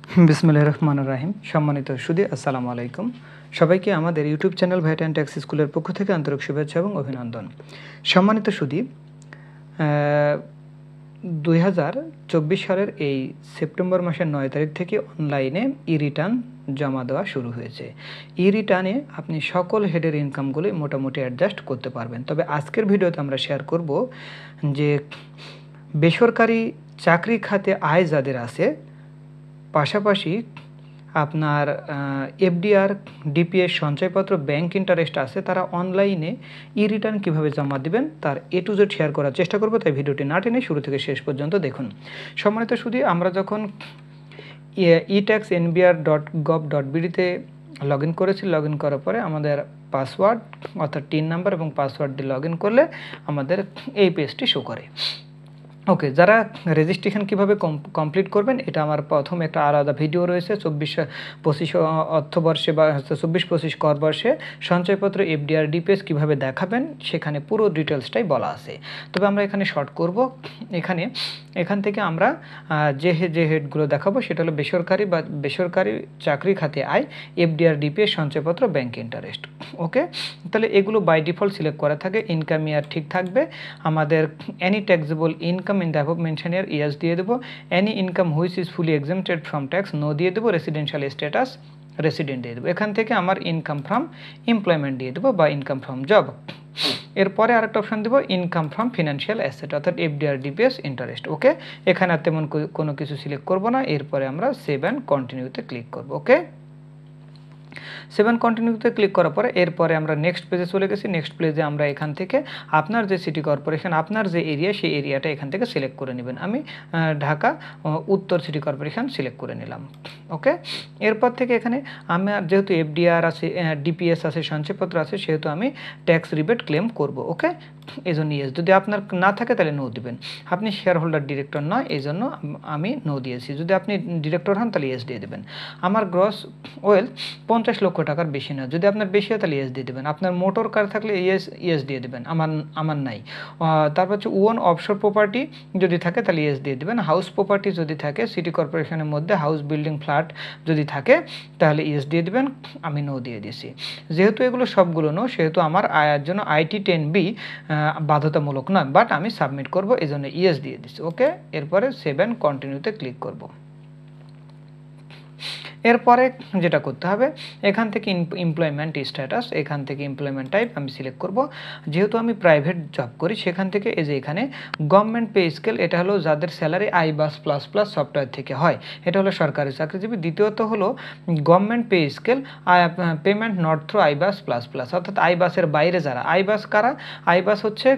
বিসমিল্লাহির রহমানির রহিম। সম্মানিত সুধী, আসসালামু আলাইকুম। সবাইকে আমাদের YouTube channel VAT and tax স্কুলের পক্ষ থেকে আন্তরিক শুভেচ্ছা এবং অভিনন্দন। সম্মানিত সুধী, 2024 সালের এই সেপ্টেম্বর মাসের 9 তারিখ থেকে অনলাইনে ই-রিটার্ন জমা দেওয়া শুরু হয়েছে। ই-রিটার্নে আপনি সকল হেডের ইনকামগুলি মোটামুটি অ্যাডজাস্ট করতে পারবেন। তবে আজকের ভিডিওতে আমরা শেয়ার করব যে বেসরকারি চাকরি খাতে আয় যাদের আছে, পাশাপাশি আপনার এফডিআর, ডিপিএস, সঞ্চয়পত্র, ব্যাংক ইন্টারেস্ট আছে, তারা অনলাইনে ই-রিটার্ন কীভাবে জমা দেবেন তার A to Z শেয়ার করার চেষ্টা করব। তাই ভিডিওটি না টেনে শুরু থেকে শেষ পর্যন্ত দেখুন। সম্মানিত সুধী, আমরা যখন etaxnbr.gov.bd-তে লগ ইন করেছি, লগ ইন করার পরে আমাদের পাসওয়ার্ড অর্থাৎ টিন নাম্বার এবং পাসওয়ার্ড দিয়ে লগ ইন করলে আমাদের এই পেজটি শো করে। ওকে, যারা রেজিস্ট্রেশন কীভাবে কমপ্লিট করবেন এটা আমার প্রথম একটা আলাদা ভিডিও রয়েছে। 24-25 অর্থবর্ষে বা 24-25 করবর্ষে সঞ্চয়পত্র, এফডিআর, ডিপিএস কীভাবে দেখাবেন সেখানে পুরো ডিটেলসটাই বলা আছে। তবে আমরা এখানে শর্ট করব। এখান থেকে আমরা যে হেডগুলো দেখাবো সেটা হলো বেসরকারি চাকরি খাতে আয়, এফডিআর, ডিপিএস, সঞ্চয়পত্র, ব্যাংক ইন্টারেস্ট। ওকে, তাহলে এগুলো বাই ডিফল্ট সিলেক্ট করা থাকে। ইনকাম ইয়ার ঠিক থাকবে। আমাদের any taxable income in the above mention year yes দিয়ে দেবো। Any income which is fully exempted from tax no দিয়ে দেবো। রেসিডেন্সিয়াল স্ট্যাটাস রেসিডেন্ট দিয়ে দেবো। এখান থেকে আমার ইনকাম ফ্রম এমপ্লয়মেন্ট দিয়ে দেবো বা ইনকাম ফ্রম জব। এরপরে আরেকটা অপশন দেবো ইনকাম ফ্রম ফিনান্সিয়াল অ্যাসেট অর্থাৎ এফডিআর, ডিপিএস, ইন্টারেস্ট। ওকে, এখানে আর তেমন কোনো কিছু সিলেক্ট করবো না। এরপরে আমরা সেভ অ্যান্ড কন্টিনিউতে ক্লিক করবো। ওকে, সেভেন কন্টিনিউতে ক্লিক করার পরে এরপরে আমরা নেক্সট পেজে চলে গেছি। নেক্সট পেজে আমরা এখান থেকে আপনার যে সিটি কর্পোরেশন, আপনার যে এরিয়া, সেই এরিয়াটা এখান থেকে সিলেক্ট করে নেবেন। আমি ঢাকা উত্তর সিটি কর্পোরেশন সিলেক্ট করে নিলাম। ওকে, এরপর থেকে এখানে আমার যেহেতু এফডিআর আছে, ডিপিএস আছে, সঞ্চয়পত্র আছে, সেহেতু আমি ট্যাক্স রিবেট ক্লেম করব। ওকে, এই জন্য ইয়েস। যদি আপনার না থাকে তাহলে নো দিবেন। আপনি শেয়ার হোল্ডার ডিরেক্টর নয়, এই জন্য আমি নো দিয়েছি। যদি আপনি ডিরেক্টর হন তাহলে ইয়েস দিয়ে দেবেন। আমার গ্রস ওয়েলথ 50 লক্ষ টাকার বেশি না। যদি আপনার বেশি হয় তাহলে ইয়েস দিয়ে দেবেন। আপনার মোটর কার থাকলে ইয়েস দিয়ে দেবেন। আমার নাই। তারপর হচ্ছে ওন অফশোর প্রপার্টি যদি থাকে তাহলে ইয়েস দিয়ে দেবেন। হাউস প্রপার্টি যদি থাকে, সিটি কর্পোরেশনের মধ্যে হাউস, বিল্ডিং, ফ্ল্যাট যদি থাকে তাহলে ইয়েস দিয়ে দেবেন। আমি নো দিয়ে দিয়েছি। যেহেতু এগুলো সবগুলো নো, সেহেতু আমার আয়ের জন্য IT 10B বাধ্যতামূলক নয়, বাট আমি সাবমিট করব, এই জন্য ইয়েস দিয়ে দিচ্ছি। ওকে, এরপরে সেভ অ্যান্ড কন্টিনিউতে ক্লিক করব। এরপরে যেটা করতে হবে, এখান থেকে এমপ্লয়মেন্ট স্ট্যাটাস, এখান থেকে এমপ্লয়মেন্ট টাইপ আমি সিলেক্ট করব। যেহেতু আমি প্রাইভেট জব করি, সেখান থেকে এই যে এখানে গভর্নমেন্ট পে স্কেল, এটা হলো যাদের স্যালারি আইবাস প্লাস প্লাস সফটওয়্যার থেকে হয়, এটা হলো সরকারি চাকরিজীবী। দ্বিতীয়ত হলো government pay scale payment not through আইবাস plus plus, অর্থাৎ আইবাসের বাইরে যারা। আইবাস কারা? আইবাস হচ্ছে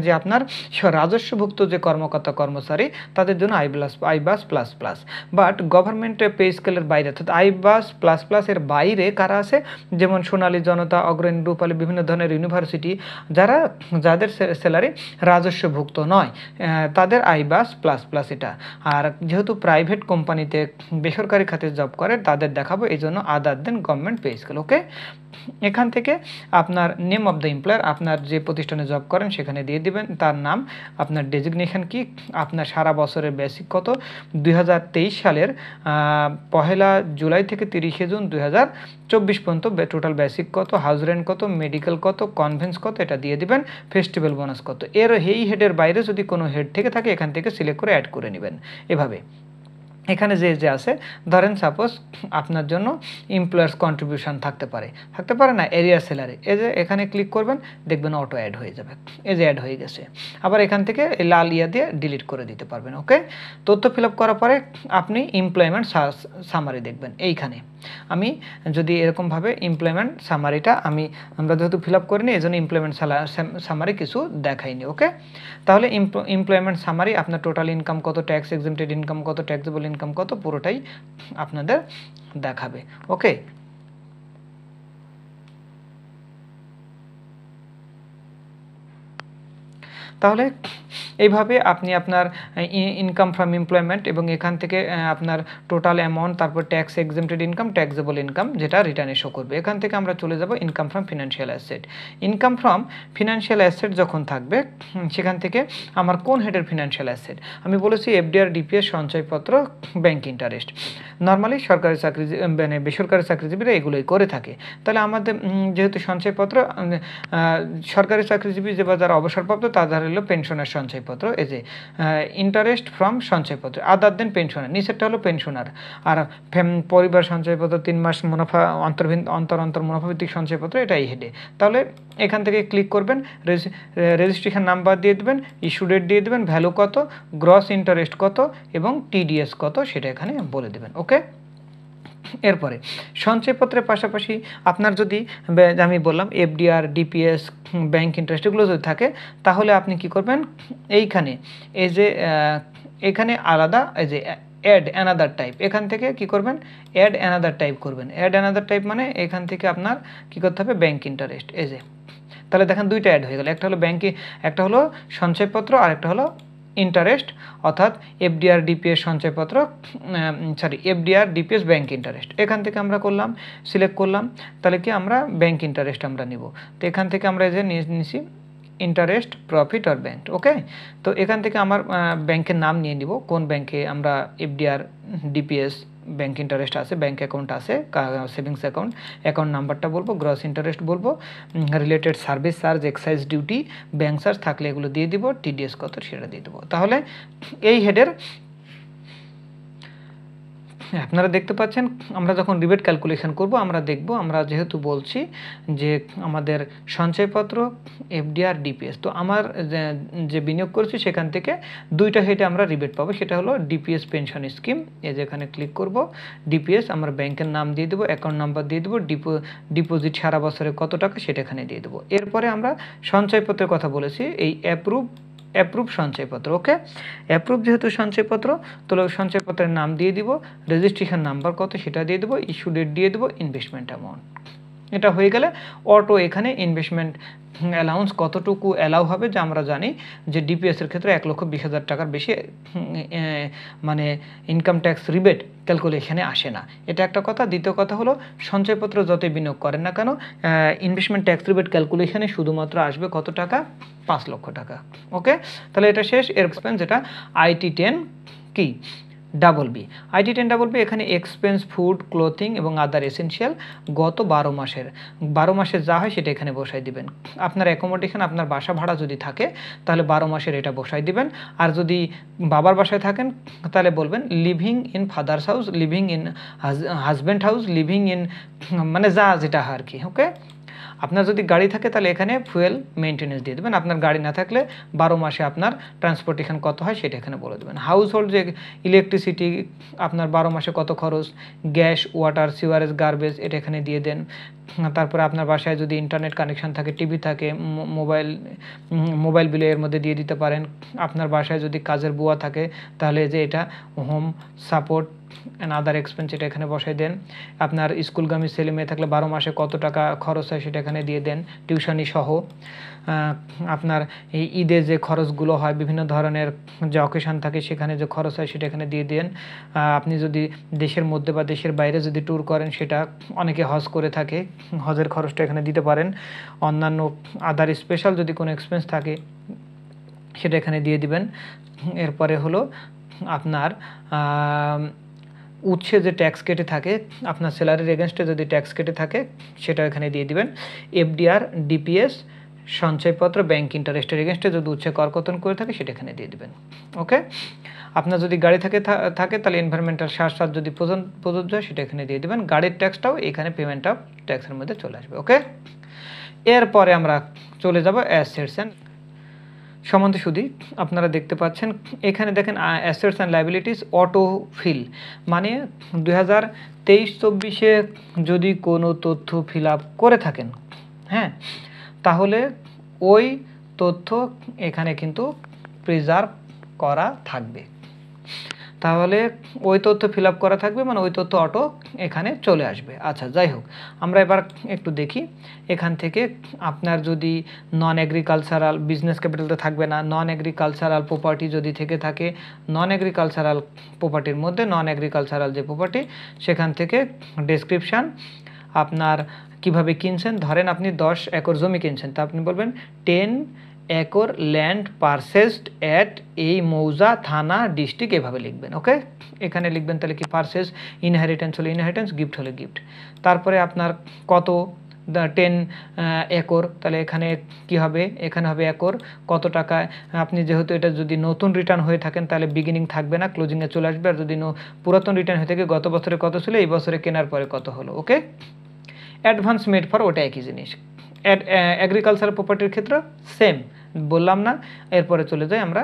যে আপনার রাজস্বভুক্ত যে কর্মকর্তা কর্মচারী, তাদের জন্য আইবাস plus plus. But government pay স্কেলের বাইরে অর্থাৎ আইবাস প্লাস প্লাস এর বাইরে কারা আছে, যেমন সোনালী জনতা, অগ্রণী, রূপালী, বিভিন্ন ধরনের ইউনিভার্সিটি, যাদের স্যালারি রাজস্বভুক্ত নয়, তাদের আইবাস প্লাস প্লাস এটা। আর যেহেতু প্রাইভেট কোম্পানিতে বেসরকারি খাতে জব করে তাদের দেখাবো, এই জন্য আদার দেন গভর্নমেন্ট পে স্কেল। ওকে, এখান থেকে আপনার নেম অফ দ্য এমপ্লয়ার, আপনার যে প্রতিষ্ঠানে জব করেন সেখানে দিয়ে দিবেন তার নাম, আপনার ডেজিগনেশন কি, আপনার সারা বছরের বেসিক কত, 2023 সালের 1 জুলাই থেকে 30 জুন 2024 পর্যন্ত টোটাল বেসিক কত, হাউস রেন্ট কত, মেডিকেল কত, কনভেন্স কত, এটা দিয়ে দিবেন। ফেস্টিভ্যাল বোনাস কত। এই হেডের বাইরে যদি কোনো হেড থেকে থাকে এখান থেকে সিলেক্ট করে অ্যাড করে নেবেন। এভাবে এখানে যে আছে, ধরেন সাপোজ আপনার জন্য এমপ্লয়ার্স কন্ট্রিবিউশন থাকতে পারে না, এরিয়া স্যালারি, এই যে এখানে ক্লিক করবেন, দেখবেন অটো অ্যাড হয়ে যাবে। এই যে অ্যাড হয়ে গেছে। আবার এখান থেকে লাল ইয়া দিয়ে ডিলিট করে দিতে পারবেন। ওকে, তথ্য ফিল আপ করার পরে আপনি এমপ্লয়মেন্ট সামারি দেখবেন। এইখানে আমি যদি এরকমভাবে এমপ্লয়মেন্ট সামারিটা আমরা যেহেতু ফিল আপ করিনি, এই জন্য এমপ্লয়মেন্ট সামারি কিছু দেখাইনি। ওকে, তাহলে এমপ্লয়মেন্ট সামারি আপনার টোটাল ইনকাম কত, ট্যাক্স এক্সেমটেড ইনকাম কত, ট্যাক্সেবল ইনকাম কত, পুরোটাই আপনাদের দেখাবে। ওকে, তাহলে এইভাবে আপনি আপনার ইনকাম ফ্রম এমপ্লয়মেন্ট এবং এখান থেকে আপনার টোটাল অ্যামাউন্ট, তারপর tax exempted income, taxable income যেটা রিটার্নে শো করবে। এখান থেকে আমরা চলে যাব income from financial asset. Income from financial asset যখন থাকবে সেখান থেকে আমার কোন হেডের ফিনান্সিয়াল অ্যাসেট, আমি বলেছি এফডিআর, ডিপিএস, সঞ্চয়পত্র, ব্যাংক ইন্টারেস্ট। নর্মালি সরকারি চাকরি মানে বেসরকারি চাকরিজীবীরা এগুলোই করে থাকে। তাহলে আমাদের যেহেতু সঞ্চয়পত্র সরকারি চাকরিজীবী যে বা যারা অবসরপ্রাপ্ত তাদের হলো পেনশনের সঞ্চয়পত্র, এই যে ইন্টারেস্ট ফ্রম সঞ্চয়পত্র আদার দেন পেনশনার, নিচেরটা হলো পেনশনার। আর পরিবার সঞ্চয়পত্র, 3 মাস মুনাফা অন্তর মুনাফাভিত্তিক সঞ্চয়পত্র, এটা এই হেডে। তাহলে এখান থেকে ক্লিক করবেন, রেজিস্ট্রেশন নাম্বার দিয়ে দেবেন, ইস্যু ডেট দিয়ে দেবেন, ভ্যালু কত, গ্রস ইন্টারেস্ট কত এবং টিডিএস কত সেটা এখানে বলে দেবেন। ওকে, এরপরে সঞ্চয়পত্রের পাশাপাশি আপনার যদি আমি বললাম এফডিআর, ডিপিএস, ব্যাংক ইন্টারেস্ট এগুলো যদি থাকে তাহলে আপনি কি করবেন, এইখানে এই যে এখানে আলাদা এই যে অ্যাড অ্যানাদার টাইপ, এখান থেকে কি করবেন, অ্যাড অ্যানাদার টাইপ করবেন। অ্যাড অ্যানাদার টাইপ মানে এখান থেকে আপনার কি করতে হবে, ব্যাংক ইন্টারেস্ট, এই যে তাহলে দেখেন দুইটা অ্যাড হয়ে গেল, একটা হলো ব্যাংকে, একটা হলো সঞ্চয়পত্র আর একটা হলো ইন্টারেস্ট, অর্থাৎ এফডিআর, ডিপিএস সঞ্চয়পত্র, এফডিআর, ডিপিএস, ব্যাংক ইন্টারেস্ট। এখান থেকে আমরা করলাম, সিলেক্ট করলাম, তাহলে কি আমরা ব্যাংক ইন্টারেস্ট আমরা নিব। তো এখান থেকে আমরা যে নিয়েছি ইন্টারেস্ট, প্রফিট আর ব্যাংক। ওকে, তো এখান থেকে আমার ব্যাংকের নাম নিয়ে নিব, কোন ব্যাংকে আমরা এফডিআর, ডিপিএস, ব্যাংক ইন্টারেস্ট আছে, ব্যাংক অ্যাকাউন্ট আছে, সেভিংস অ্যাকাউন্ট, অ্যাকাউন্ট নাম্বারটা বলবো, গ্রস ইন্টারেস্ট বলবো, related service charge, excise duty, bank charge থাকলে এগুলো দিয়ে দিব, টিডিএস কত সেটা দিয়ে দেবো। তাহলে এই হেডের আপনারা দেখতে পাচ্ছেন আমরা যখন রিবেট ক্যালকুলেশন করব আমরা দেখব, আমরা যেহেতু বলছি যে আমাদের সঞ্চয়পত্র, এফডিআর, ডিপিএস, তো আমার যে বিনিয়োগ করছি সেখান থেকে দুইটা হেডে আমরা রিবেট পাবো, সেটা হলো ডিপিএস পেনশন স্কিম, এই যে এখানে ক্লিক করব, ডিপিএস আমরা ব্যাংকের নাম দিয়ে দেবো, অ্যাকাউন্ট নাম্বার দিয়ে দেবো, ডিপোজিট সারা বছরে কত টাকা সেটা এখানে দিয়ে দেবো। এরপরে আমরা সঞ্চয়পত্রের কথা বলেছি, এই অ্যাপ্রুভ সঞ্চয়পত্র। ওকে, অ্যাপ্রুভ যেহেতু সঞ্চয়পত্র, তাহলে সঞ্চয়পত্রের নাম দিয়ে দিব, রেজিস্ট্রেশন নাম্বার কত সেটা দিয়ে দেবো, ইস্যু ডেট দিয়ে দেবো, ইনভেস্টমেন্ট অ্যামাউন্ট। এটা হয়ে গেলে অটো এখানে ইনভেস্টমেন্ট অ্যালাউন্স কতটুকু অ্যালাউ হবে, যে আমরা জানি যে ডিপিএসের ক্ষেত্রে 1,20,000 টাকার বেশি মানে ইনকাম ট্যাক্স রিবেট ক্যালকুলেশনে আসে না, এটা একটা কথা। দ্বিতীয় কথা হলো সঞ্চয়পত্র যতই বিনিয়োগ করেন না কেন ইনভেস্টমেন্ট ট্যাক্স রিবেট ক্যালকুলেশনে শুধুমাত্র আসবে কত টাকা, 5 লক্ষ টাকা। ওকে, তাহলে এটা শেষ। এর এক্সপেন্স যেটা IT10 কি double B, IT10 double B, এখানে এক্সপেন্স ফুড, ক্লোথিং এবং আদার এসেনশিয়াল গত 12 মাসের যা হয় সেটা এখানে বসাই দিবেন। আপনার অ্যাকোমোডেশন, আপনার বাসা ভাড়া যদি থাকে তাহলে 12 মাসের এটা বসাই দিবেন। আর যদি বাবার বাসায় থাকেন তাহলে বলবেন living in father's house, living in husband house, living in মানে যা যেটা আর কি। ওকে, আপনার যদি গাড়ি থাকে তাহলে এখানে ফুয়েল মেনটেন্যান্স দিয়ে দেবেন, আপনার গাড়ি না থাকলে 12 মাসে আপনার ট্রান্সপোর্টেশন কত হয় সেটা এখানে বলে দেবেন। হাউস হোল্ড যে ইলেকট্রিসিটি আপনার 12 মাসে কত খরচ, গ্যাস, ওয়াটার, সিওয়ারেজ, গার্বেজ এটা এখানে দিয়ে দেন। তারপরে আপনার বাসায় যদি ইন্টারনেট কানেকশন থাকে, টিভি থাকে, মোবাইল বিলে এর মধ্যে দিয়ে দিতে পারেন। আপনার বাসায় যদি কাজের বুয়া থাকে তাহলে যে এটা home support and other expense এটা এখানে বসাই দেন। আপনার স্কুলগামী ছেলে মেয়ে থাকলে 12 মাসে কত টাকা খরচ হয় সেটা এখানে দিয়ে দেন, টিউশনি সহ। আপনার এই ঈদে যে খরচগুলো হয়, বিভিন্ন ধরনের যে অকেশন থাকে সেখানে যে খরচ হয় সেটা এখানে দিয়ে দেন। আপনি যদি দেশের মধ্যে বা দেশের বাইরে যদি ট্যুর করেন, সেটা অনেকে হজ করে থাকে, হজের খরচটা এখানে দিতে পারেন। অন্যান্য আদার স্পেশাল যদি কোনো এক্সপেন্স থাকে সেটা এখানে দিয়ে দিবেন। এরপরে হলো আপনার উৎসে যে ট্যাক্স কেটে থাকে, আপনার স্যালারির এগেনস্টে যদি ট্যাক্স কেটে থাকে সেটা এখানে দিয়ে দিবেন। এফডিআর, ডিপিএস, সঞ্চয়পত্র, ব্যাংক ইন্টারেস্টের এগেনস্টে যদি উৎসে করকর্তন করে থাকে সেটা এখানে দিয়ে দিবেন। ওকে, আপনার যদি গাড়ি থাকে তাহলে এনভায়রনমেন্টাল সার যদি প্রযোজ্য হয় সেটা এখানে দিয়ে দেবেন। গাড়ির ট্যাক্সটাও এখানে পেমেন্ট অফ ট্যাক্সের মধ্যে চলে আসবে। ওকে, এরপরে আমরা চলে যাব অ্যাসেটস অ্যান্ড সম্বন্ধে। শুধু আপনারা দেখতে পাচ্ছেন এখানে দেখেন assets and liabilities auto feel, মানে 2023-24-এ যদি কোনো তথ্য ফিল আপ করে থাকেন, হ্যাঁ, তাহলে ওই তথ্য এখানে কিন্তু প্রিজার্ভ করা থাকবে। তাহলে ওই তথ্য ফিল আপ করা থাকবে, মানে ওই তথ্য অটো এখানে চলে আসবে। আচ্ছা, যাই হোক, আমরা এবার একটু দেখি এখান থেকে আপনার যদি নন এগ্রিকালচারাল বিজনেস ক্যাপিটালটা থাকবে না, নন এগ্রিকালচারাল প্রপার্টি যদি থেকে থাকে, নন এগ্রিকালচারাল প্রপার্টির মধ্যে নন এগ্রিকালচারাল যে প্রপার্টি সেখান থেকে ডেসক্রিপশান আপনার কিভাবে কিনছেন, ধরেন আপনি 10 একর জমি কিনছেন, তা আপনি বলবেন 10 একর ল্যান্ড পারচেসড অ্যাট এই মৌজা থানা ডিস্ট্রিক্ট, এভাবে লিখবেন। ওকে, এখানে লিখবেন তাহলে কি পারচেস, ইনহেরিটেন্স হলে ইনহেরিটেন্স, গিফট হলে গিফট। তারপরে আপনার কত 10 একর, তাহলে এখানে কি হবে, এখানে হবে একর কত টাকায়। আপনি যেহেতু এটা যদি নতুন রিটার্ন হয়ে থাকেন তাহলে বিগিনিং থাকবে না, ক্লোজিংয়ে চলে আসবে। আর যদি পুরাতন রিটার্ন হয়ে থাকে গত বছরে কত ছিল, এই বছরে কেনার পরে কত হলো। ওকে, অ্যাডভান্স মেড ফর, ওটা একই জিনিস। এগ্রিকালচার প্রপার্টির ক্ষেত্রে সেম বললাম না। এরপরে চলে যাই আমরা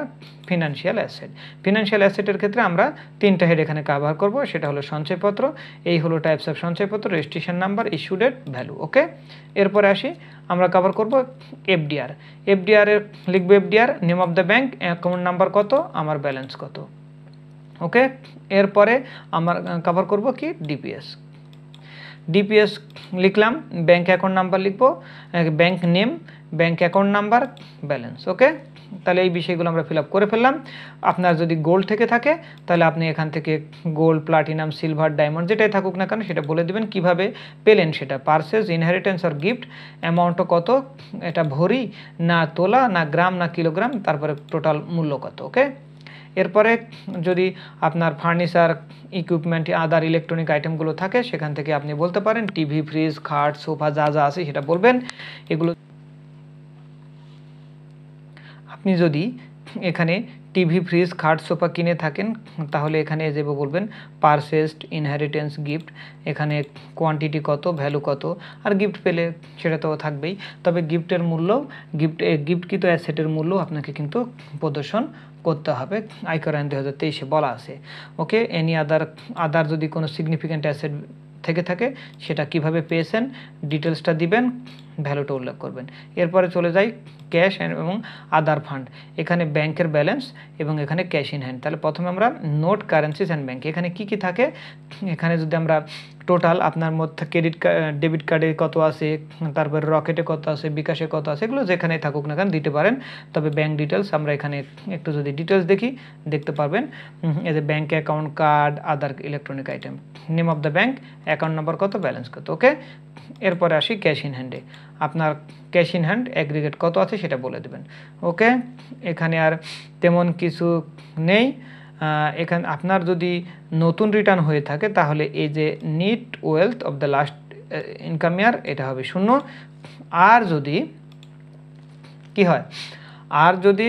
ফিনান্সিয়াল অ্যাসেট। ফিনান্সিয়াল অ্যাসেটের ক্ষেত্রে আমরা 3টা হেড এখানে কভার করব, সেটা হলো সঞ্চয়পত্র, এই হলো টাইপস অফ সঞ্চয়পত্র, registration number, issue date, value. Okay, এরপরে আসি আমরা কভার করব এফডিআর। এফডিআরের লিখবো FDR, name of the bank, account number কত, আমার ব্যালেন্স কত। ওকে, এরপরে আমার কভার করব কি ডিপিএস। ডিপিএস লিখলাম, ব্যাংক অ্যাকাউন্ট নাম্বার লিখবো, bank name, bank account number, balance. Okay, তাহলে এই বিষয়গুলো আমরা ফিল আপ করে ফেললাম। আপনার যদি গোল্ড থেকে থাকে তাহলে আপনি এখান থেকে গোল্ড, প্লাটিনাম, সিলভার, ডায়মন্ড যেটাই থাকুক না কেন সেটা বলে দেবেন, কিভাবে পেলেন সেটা, পারচেজ, ইনহেরিটেন্স আর গিফট, অ্যামাউন্টও কত, এটা ভরি না তোলা না গ্রাম না কিলোগ্রাম, তারপরে টোটাল মূল্য কত। ওকে, এরপরে যদি আপনার ফার্নিচার, ইকুইপমেন্ট, আদার ইলেকট্রনিক আইটেমগুলো থাকে সেখান থেকে আপনি বলতে পারেন টিভি, ফ্রিজ, খাট, সোফা যা যা আছে সেটা বলবেন। এগুলো আপনি যদি এখানে টিভি, ফ্রিজ, খাট, সোফা কিনে থাকেন তাহলে এখানে যে বলবেন পারচেসড, ইনহেরিটেন্স, গিফট, এখানে কোয়ান্টিটি কত, ভ্যালু কত, আর গিফট পেলে সেটা তো থাকবেই। তবে গিফটের মূল্য, গিফটকৃত অ্যাসেটের মূল্য আপনাকে কিন্তু প্রদর্শন করতে হবে, আয়কর আইন 2023 বলা আছে। ওকে, এনি আদার যদি কোনো সিগনিফিক্যান্ট অ্যাসেট থেকে থাকে সেটা কিভাবে পেয়েছেন ডিটেলসটা দিবেন, ভ্যালুটা উল্লেখ করবেন। এরপরে চলে যাই ক্যাশ এবং আদার ফান্ড, এখানে ব্যাংকের ব্যালেন্স এবং এখানে ক্যাশ ইন হ্যান্ড। তাহলে প্রথমে আমরা নোট, কারেন্সিস অ্যান্ড ব্যাংক, এখানে কি কি থাকে, এখানে যদি আমরা টোটাল আপনার মধ্যে ক্রেডিট ডেবিট কার্ডে কত আছে, তারপরে রকেটে কত আছে, বিকাশে কত আছে, এগুলো যেখানে থাকুক না কেন দিতে পারেন। তবে ব্যাংক ডিটেলস আমরা এখানে একটু যদি ডিটেলস দেখি দেখতে পারবেন, এই যে bank account, card, other electronic item, name of the bank, account number কত, ব্যালেন্স কত। ওকে, এরপরে আসি ক্যাশ ইন হ্যান্ডে, আপনার ক্যাশ ইন হ্যান্ড অ্যাগ্রিগেট কত আছে সেটা বলে দেবেন। ওকে, এখানে আর তেমন কিছু নেই। এখানে আপনার যদি নতুন রিটার্ন হয়ে থাকে তাহলে এই যে net wealth of the last income ইয়ার এটা হবে 0। আর যদি কি হয়, আর যদি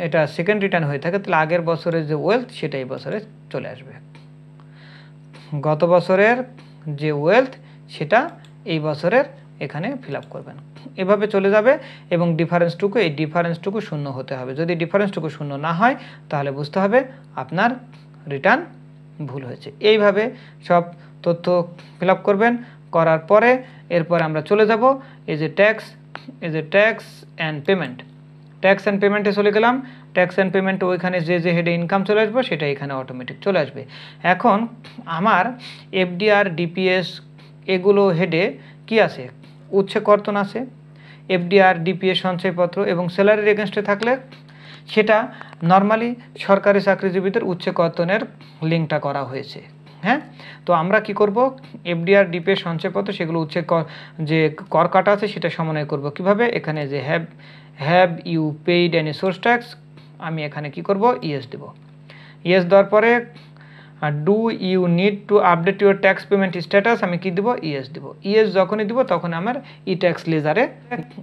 এটা সেকেন্ড রিটার্ন হয়ে থাকে তাহলে আগের বছরের যে ওয়েলথ সেটা এই বছরে চলে আসবে, গত বছরের যে ওয়েলথ সেটা এই বছরের এখানে ফিল আপ করবেন, এভাবে চলে যাবে। এবং ডিফারেন্সটুকু, এই ডিফারেন্সটুকু 0 হতে হবে। যদি ডিফারেন্সটুকু 0 না হয় তাহলে বুঝতে হবে আপনার রিটার্ন ভুল হয়েছে। এইভাবে সব তথ্য ফিল আপ করবেন, করার পরে এরপর আমরা চলে যাব এই যে tax and payment. Tax and পেমেন্টে চলে গেলাম, ট্যাক্স অ্যান্ড পেমেন্ট ওইখানে যে হেডে ইনকাম চলে আসবে সেটা এখানে অটোমেটিক চলে আসবে। এখন আমার এফডিআর, ডিপিএস এগুলো হেডে কি আছে, উচ্ছে কর্তন আছে, এফডিআর, ডিপিএস সঞ্চয়পত্র এবং স্যালারির এগেনস্টে থাকলে সেটা নর্মালি সরকারি চাকরিজীবীদের উচ্ছে কর্তনের লিঙ্কটা করা হয়েছে। হ্যাঁ, তো আমরা কি করব, এফডিআর, ডিপিএস সঞ্চয়পত্র সেগুলো উচ্ছে যে কর কাটা আছে সেটা সমন্বয় করব কিভাবে, এখানে যে have you paid any source tax, আমি এখানে কি করব, ইয়েস দেব। ইয়েস দেওয়ার পরে do you need to update your tax payment status, আমি কি দেবো, ইয়েস দেবো। ইয়েস যখনই দেবো তখন আমার ই ট্যাক্স লেজারে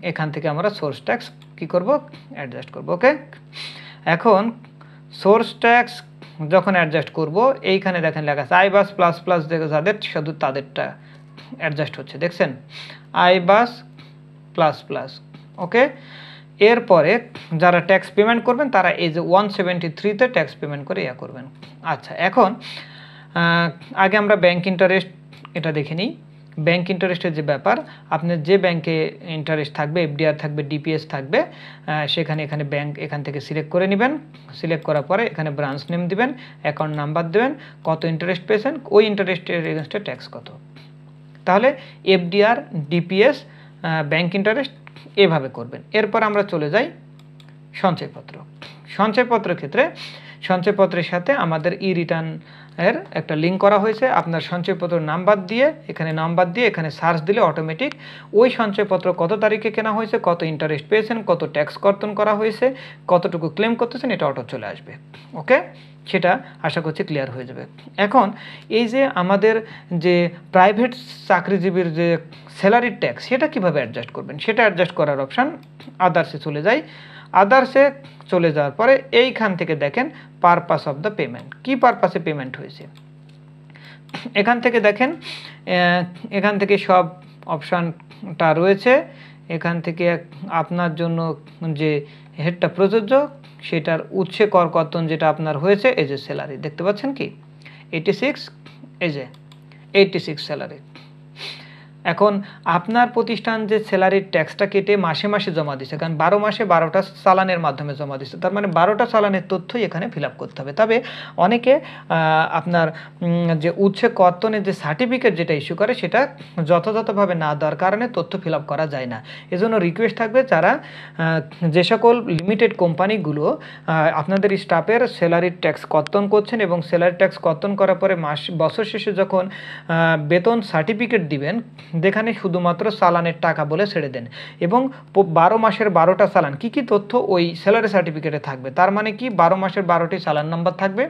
এখান থেকে আমরা সোর্স ট্যাক্স কি করব, অ্যাডজাস্ট করব। ওকে, এখন সোর্স ট্যাক্স যখন অ্যাডজাস্ট করব এইখানে দেখেন লেখা আছে আইবাস প্লাস প্লাস, যাদের শুধু তাদেরটা অ্যাডজাস্ট হচ্ছে, দেখছেন আইবাস প্লাস প্লাস। ওকে, এরপরে যারা ট্যাক্স পেমেন্ট করবেন তারা এই যে 173-তে ট্যাক্স পেমেন্ট করে ইয়া করবেন। আচ্ছা, এখন আগে আমরা ব্যাংক ইন্টারেস্ট এটা দেখে নিই। ব্যাংক ইন্টারেস্টের যে ব্যাপার, আপনার যে ব্যাংকে ইন্টারেস্ট থাকবে, এফডিআর থাকবে, ডিপিএস থাকবে, সেখানে এখানে ব্যাংক এখান থেকে সিলেক্ট করে নেবেন। সিলেক্ট করার পরে এখানে ব্রাঞ্চ নেম দিবেন, অ্যাকাউন্ট নাম্বার দেবেন, কত ইন্টারেস্ট পেয়েছেন, ওই ইন্টারেস্টের এগেনস্টে ট্যাক্স কত। তাহলে এফডিআর, ডিপিএস, ব্যাংক ইন্টারেস্ট এভাবে করবেন। এরপর আমরা চলে যাই সঞ্চয়পত্র। সঞ্চয়পত্রের ক্ষেত্রে সঞ্চয়পত্রের সাথে আমাদের ই রিটার্ন এর একটা লিঙ্ক করা হয়েছে। আপনার সঞ্চয়পত্র নাম্বার দিয়ে এখানে সার্চ দিলে অটোমেটিক ওই সঞ্চয়পত্র কত তারিখে কেনা হয়েছে, কত ইন্টারেস্ট পেয়েছেন, কত ট্যাক্স কর্তন করা হয়েছে, কতটুকু ক্লেম করতেছেন, এটা অটো চলে আসবে। ওকে, সেটা আশা করছি ক্লিয়ার হয়ে যাবে। এখন এই যে আমাদের যে প্রাইভেট চাকরিজীবীর যে স্যালারি ট্যাক্স, সেটা কিভাবে অ্যাডজাস্ট করবেন, সেটা অ্যাডজাস্ট করার অপশান আদার্সে চলে যায়। আদার্সে চলে যাওয়ার পরে এইখান থেকে দেখেন পারপাস অফ দ্য পেমেন্ট, কি পারপাসে পেমেন্ট হয়েছে। এখান থেকে দেখেন, এখান থেকে সব অপশানটা রয়েছে। এখান থেকে আপনার জন্য যে হেডটা প্রযোজ্য, সেটার উৎসে কর কর্তন যেটা আপনার হয়েছে, এই যে স্যালারি দেখতে পাচ্ছেন কি 86, এই যে 86 স্যালারি। এখন আপনার প্রতিষ্ঠান যে স্যালারির ট্যাক্সটা কেটে মাসে মাসে জমা দিচ্ছে, কারণ 12 মাসে 12টা চালানের মাধ্যমে জমা দিচ্ছে, তার মানে 12টা চালানের তথ্যই এখানে ফিল আপ করতে হবে। তবে অনেকে আপনার যে উৎসে কর্তনের যে সার্টিফিকেট যেটা ইস্যু করে, সেটা যথাযথভাবে না দেওয়ার কারণে তথ্য ফিল আপ করা যায় না। এজন্য রিকোয়েস্ট থাকবে, যারা যে সকল লিমিটেড কোম্পানিগুলো আপনাদের স্টাফের স্যালারির ট্যাক্স কর্তন করছেন এবং স্যালারি ট্যাক্স কর্তন করার পরে বছর শেষে যখন বেতন সার্টিফিকেট দিবেন, যেখানে শুধুমাত্র চালানের টাকা বলে ছেড়ে দেন এবং 12 মাসের 12টা চালান, কি কি তথ্য ওই স্যালারি সার্টিফিকেটে থাকবে। তার মানে কি 12 মাসের 12টি চালান নাম্বার থাকবে,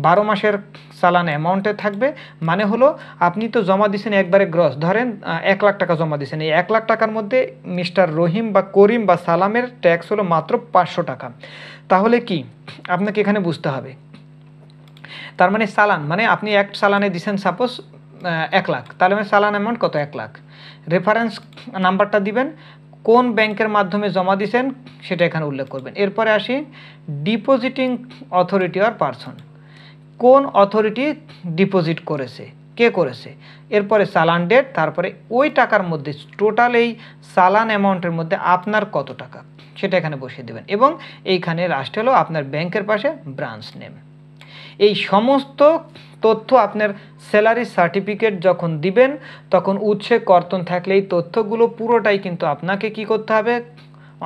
12 মাসের চালান অ্যামাউন্টে থাকবে। মানে হলো আপনি তো জমা দিয়েছেন একবারে গ্রস, ধরেন 1 লাখ টাকা জমা দিয়েছেন, এই 1 লাখ টাকার মধ্যে মিস্টার রহিম বা করিম বা সালামের ট্যাক্স হলো মাত্র 500 টাকা। তাহলে কি আপনাকে এখানে বুঝতে হবে, তার মানে চালান মানে আপনি এক চালানে দিচ্ছেন সাপোজ 1 লাখ, তাহলে মানে চালান অ্যামাউন্ট কত, 1 লাখ। রেফারেন্স নাম্বারটা দিবেন, কোন ব্যাংকের মাধ্যমে জমা দিয়েছেন সেটা এখানে উল্লেখ করবেন। এরপরে আসি ডিপোজিটিং অথরিটি আর পারসন, কোন অথরিটি ডিপোজিট করেছে, কে করেছে, এরপরে চালান ডেট, তারপরে ওই টাকার মধ্যে টোটাল এই চালান অ্যামাউন্টের মধ্যে আপনার কত টাকা সেটা এখানে বসিয়ে দেবেন এবং এইখানে লাস্ট হলো আপনার ব্যাংকের পাশে ব্রাঞ্চ নেম। এই সমস্ত তথ্য আপনার স্যালারি সার্টিফিকেট যখন দিবেন তখন উৎসে কর্তন থাকলে এই তথ্যগুলো পুরোটাই কিন্তু আপনাকে কি করতে হবে,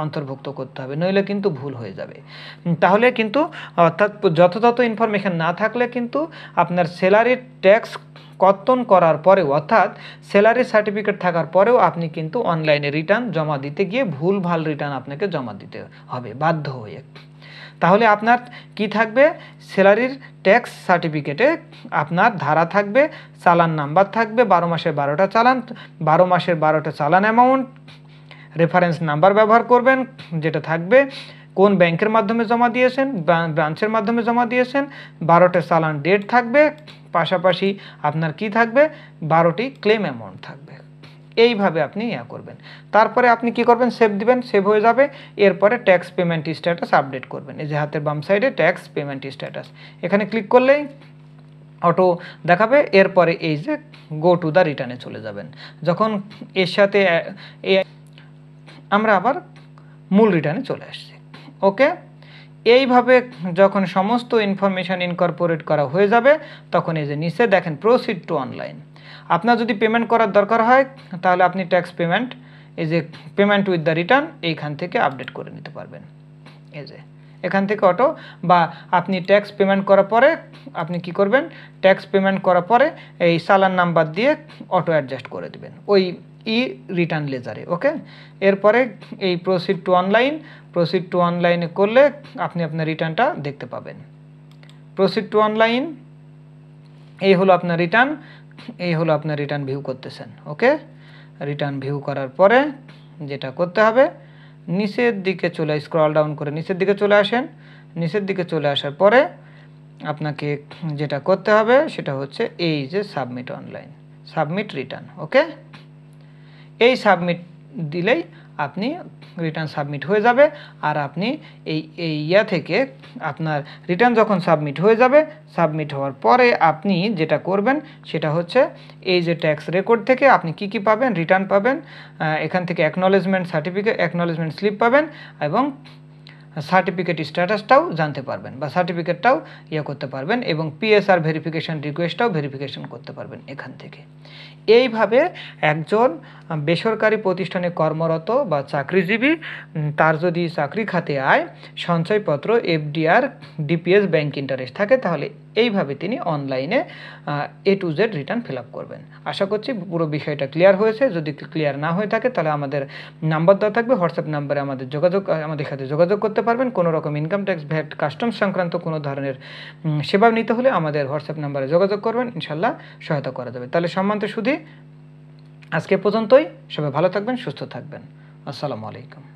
অন্তর্ভুক্ত করতে হবে, নইলে কিন্তু ভুল হয়ে যাবে। তাহলে কিন্তু অর্থাৎ যথাযথ ইনফরমেশন না থাকলে কিন্তু আপনার স্যালারির ট্যাক্স কর্তন করার পরেও, অর্থাৎ স্যালারি সার্টিফিকেট থাকার পরেও আপনি কিন্তু অনলাইনে রিটার্ন জমা দিতে গিয়ে ভুলভাল রিটার্ন আপনাকে জমা দিতে হবে বাধ্য হয়ে। তাহলে আপনার কি থাকবে, স্যালারির ট্যাক্স সার্টিফিকেটে আপনার ধারা থাকবে, চালান নাম্বার থাকবে, 12 মাসের 12টা চালান, 12 মাসের 12টা চালান অ্যামাউন্ট, রেফারেন্স নাম্বার ব্যবহার করবেন যেটা থাকবে, কোন ব্যাংকের মাধ্যমে জমা দিয়েছেন, ব্রাঞ্চের মাধ্যমে জমা দিয়েছেন, 12টা চালান ডেট থাকবে, পাশাপাশি আপনার কি থাকবে, 12টি ক্লেম অ্যামাউন্ট থাকবে। এইভাবে আপনি করবেন। তারপরে আপনি কি করবেন, সেভ দিবেন, সেভ হয়ে যাবে। এরপরে ট্যাক্স পেমেন্ট স্ট্যাটাস আপডেট করবেন, এই যে হাতের বাম সাইডে ট্যাক্স পেমেন্ট স্ট্যাটাস, এখানে ক্লিক করলেই অটো দেখাবে। এরপরে এই যে গো টু দ্য রিটার্নে চলে যাবেন। যখন এর সাথে আমরা আবার মূল রিটার্নে চলে আসছি। ওকে, এইভাবে যখন সমস্ত ইনফরমেশান ইনকর্পোরেট করা হয়ে যাবে তখন এই যে নিচে দেখেন প্রসিড টু অনলাইন। আপনার যদি পেমেন্ট করার দরকার হয় তাহলে আপনি ট্যাক্স পেমেন্ট, এই যে পেমেন্ট উইথ দ্য রিটার্ন, এইখান থেকে আপডেট করে নিতে পারবেন। এই যে এখান থেকে অটো, বা আপনি ট্যাক্স পেমেন্ট করার পরে আপনি কি করবেন, ট্যাক্স পেমেন্ট করার পরে এই চালান নাম্বার দিয়ে অটো অ্যাডজাস্ট করে দেবেন ওই ই রিটার্ন লেজারে। ওকে, এরপরে এই proceed to online, proceed to অনলাইনে করলে আপনি আপনার রিটার্নটা দেখতে পাবেন। প্রসিড টু অনলাইন, এই হলো আপনার রিটার্ন, এই হলো আপনার রিটার্ন ভিউ করতেছেন। ওকে, রিটার্ন ভিউ করার পরে যেটা করতে হবে, নিচের দিকে চলে স্ক্রল ডাউন করে নিচের দিকে চলে আসেন। নিচের দিকে চলে আসার পরে আপনাকে যেটা করতে হবে সেটা হচ্ছে এই যে সাবমিট অনলাইন, সাবমিট রিটার্ন। ওকে, এই সাবমিট দিলেই আপনি রিটার্ন সাবমিট হয়ে যাবে। আর আপনি এই ইয়া থেকে আপনার রিটার্ন যখন সাবমিট হয়ে যাবে, সাবমিট হওয়ার পরে আপনি যেটা করবেন সেটা হচ্ছে এই যে ট্যাক্স রেকর্ড থেকে আপনি কি কি পাবেন, রিটার্ন পাবেন, এখান থেকে অ্যাকনলেজমেন্ট সার্টিফিকেট, অ্যাকনলেজমেন্ট স্লিপ পাবেন এবং সার্টিফিকেট স্ট্যাটাসটাও জানতে পারবেন বা সার্টিফিকেটটাও করতে পারবেন এবং পিএসআর ভেরিফিকেশান রিকোয়েস্টটাও ভেরিফিকেশন করতে পারবেন এখান থেকে। এইভাবে একজন বেসরকারি প্রতিষ্ঠানে কর্মরত বা চাকরিজীবী তার যদি চাকরি খাতে আয়, সঞ্চয়পত্র, এফডিআর, ডিপিএস, ব্যাংক ইন্টারেস্ট থাকে, তাহলে এইভাবে তিনি অনলাইনে A to Z return fill up করবেন। আশা করছি পুরো বিষয়টা ক্লিয়ার হয়েছে। যদি ক্লিয়ার না হয়ে থাকে তাহলে আমাদের নাম্বার দেওয়া থাকবে, হোয়াটসঅ্যাপ নাম্বারে আমাদের সাথে যোগাযোগ করতে পারবেন। কোনো রকম ইনকাম ট্যাক্স, ভ্যাট, কাস্টমস সংক্রান্ত কোনো ধরনের সেবা নিতে হলে আমাদের হোয়াটসঅ্যাপ নাম্বারে যোগাযোগ করবেন, ইনশাল্লাহ সহায়তা করা যাবে। তাহলে সম্মানিত সুধী, আজকে পর্যন্তই। সবাই ভালো থাকবেন, সুস্থ থাকবেন। আসসালামু আলাইকুম।